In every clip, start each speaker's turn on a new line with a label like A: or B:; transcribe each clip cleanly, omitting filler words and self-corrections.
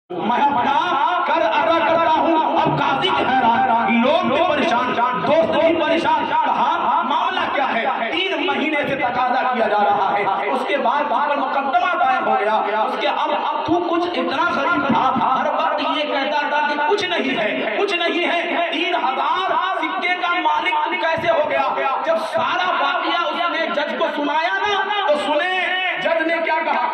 A: میں اپنا کر ادا کرتا ہوں. اب قاضی حیران، لوگ بھی پریشان، دوست بھی پریشان. کہا معاملہ کیا ہے؟ 3 مہینے سے تقاضا کیا جا رہا ہے. اس کے بعد مقدمہ دائر ہو گیا. اس کے اب تو کچھ اتنا غریب تھا، ہر وقت یہ کہتا تھا کہ کچھ نہیں ہے، کچھ نہیں ہے. 3000 سکے کا مالک کیسے ہو گیا؟ جب سارا واقعہ اس نے جج کو سنایا نا، تو سنے جج نے کیا کہا.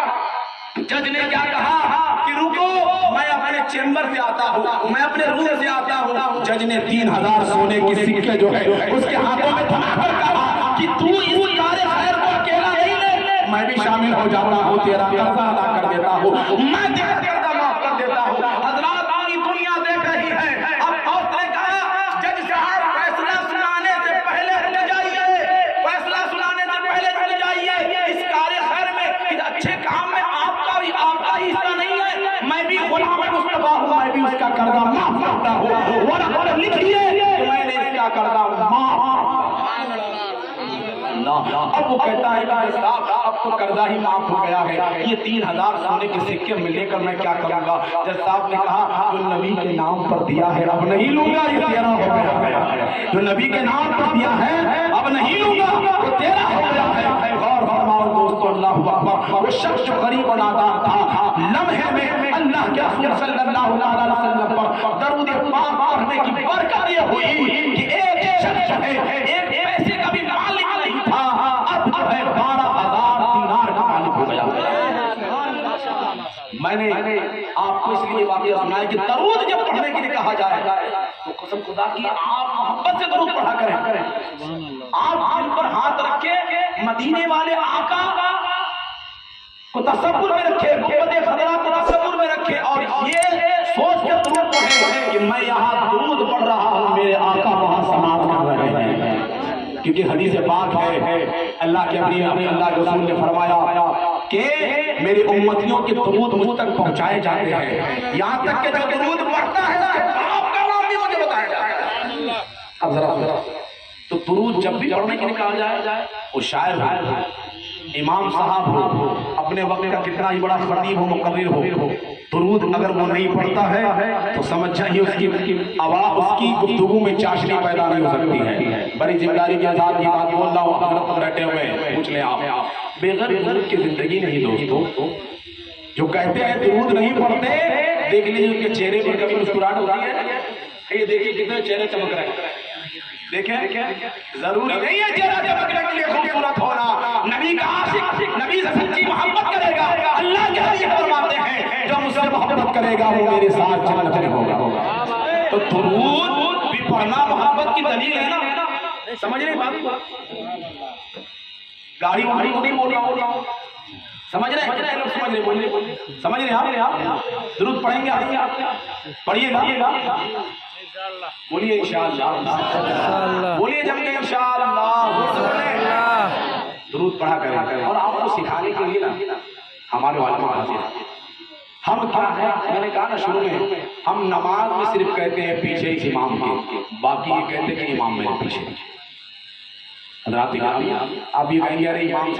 A: جج نے کیا کہا کہ رکو، میں اپنے چیمبر سے آتا ہوں، میں اپنے روم سے آتا ہوں. جج نے 3000 سونے کی سکے جو ہے اس کے ہاتھوں میں تھما کر کہا کہ تو اس کار خیر کو اکیلا نہیں لے، میں بھی شامل ہو جاتا ہوں، تیرا قرضہ ادا کر دیتا ہوں، میں تیرا قرضہ معاف کر دیتا ہوں. حضرات پوری دنیا دیکھ رہی ہے. اب دوست نے کہا جج صاحب فیصلہ سنانے سے پہلے رک جائیے، فیصلہ سنانے سے پہلے رک جائیے. اس کار خیر میں، اس اچھے کام میں آپ کا حصہ نہیں ہے. میں بھی غلام مصطفیٰ ہوں، میں بھی اس کا قرضہ معاف کرتا ہوں. ورقہ لکھیے کہ میں نے اس کا قرضہ معاف. اب وہ کہتا ہے کہ صاحب اب تو قرضہ ہی معاف ہو گیا ہے، یہ 3000 سونے کے سکے میں لے کر میں کیا کروں گا؟ جج صاحب نے کہا جو نبی کے نام پر دیا ہے اب نہیں لوں گا، یہ تیرا ہو گیا ہے. جو نبی کے نام پر دیا ہے اب نہیں لوں گا، وہ تیرا ہو گیا ہے. غور فرماؤ دوستو، اللہ اکبر. وہ شخص جو غریب و نادار تھا، لمحے میں اللہ کے رسول صلی اللہ علیہ وسلم پر درود پاک پڑھنے کی برکت یہ ہوئی کہ ایک شخص ہے، ایک پیسے کا بھی مالک نہیں تھا، اب جو ہے 12000 دینار کا مالک ہو گیا. میں نے آپ کو اس لیے واقعہ سنایا کہ درود جب پڑھنے کے لیے کہا جائے تو قسم خدا کی آپ محبت سے درود پڑھا کریں. آپ دل پر ہاتھ رکھے، مدینے والے آقا کو تصور میں رکھے، محبت خضرا کو تصور میں رکھے، اور یہ سوچ کے درود پڑھے کہ میں یہاں درود پڑھ رہا ہوں، میرے آقا وہاں سماعت کر رہے ہیں. کیونکہ حدیث پاک ہے، اللہ کے اللہ کے رسول نے فرمایا کہ میری امتیوں کے درود مجھ تک پہنچائے جاتے ہیں، یہاں تک کہ جو درود پڑھتا ہے آپ کا نام بھی مجھے بتایا جائے. اب ذرا تو درود جب بھی پڑھنے کے لیے کہا جائے، وہ شاعر ہو، امام صاحب ہو، اپنے وقت کا کتنا ہی بڑا خطیب ہو، مقرر ہو، درود اگر وہ نہیں پڑھتا ہے تو سمجھ جائیے اس کی آواز، اس کی گفتگو میں چاشنی پیدا نہیں ہو سکتی ہے. بڑی ذمہ داری کے ساتھ یہ بات بول رہا ہوں، حضرت بیٹھے ہوئے پوچھ لیں آپ، بغیر درود کی زندگی نہیں دوستو. جو کہتے ہیں درود نہیں پڑھتے، دیکھ لیجیے ان کے چہرے پر کبھی مسکراہٹ ہوتی ہے. یہ دیکھیے کتنے چہرے چمک رہے ہیں. دیکھیں ضروری نہیں ہے چہرہ چمکنے کے لیے خوبصورت ہونا. نبی کا عاشق نبی سے سچی محبت کرے گا. اللہ کے حدیث فرماتے ہیں جو مجھ سے محبت کرے گا وہ میرے ساتھ جنت میں ہوگا. تو درود بھی پڑھنا محبت کی دلیل ہے نا. سمجھ رہے بات کو؟ گاڑی واڑی کو نہیں بول رہا ہوں، سمجھ رہے ہیں؟ سمجھ رہے ہیں آپ؟ درود پڑھیں گے آپ، پڑھیے گا، بولیے انشاءاللہ، بولیے جب کہ انشاءاللہ. درود پڑھا کریں. اور آپ کو سکھانے کے لیے نا ہمارے علماء حاضر ہیں. ہم کیا ہے، میں نے کہا نا شروع میں، ہم نماز میں صرف کہتے ہیں پیچھے امام کے، باقی یہ کہتے ہیں کہ امام میرے پیچھے. حضرات آپ یہ کہیں گے ارے امام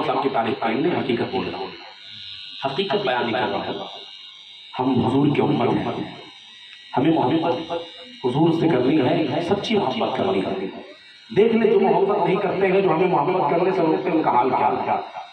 A: صاحب کی تعریف کریں گے، حقیقت بول رہا ہوں، حقیقت بیان نہیں کر رہا ہوں. ہم حضور کی امت ہیں، ہمیں محبت حضور سے کرنی ہے، سچی محبت کرنی ہے. دیکھ لیں جو محبت نہیں کرتے ہیں، جو ہمیں محبت کرنے سے روکتے ہیں، ان کا حال کیا ہے.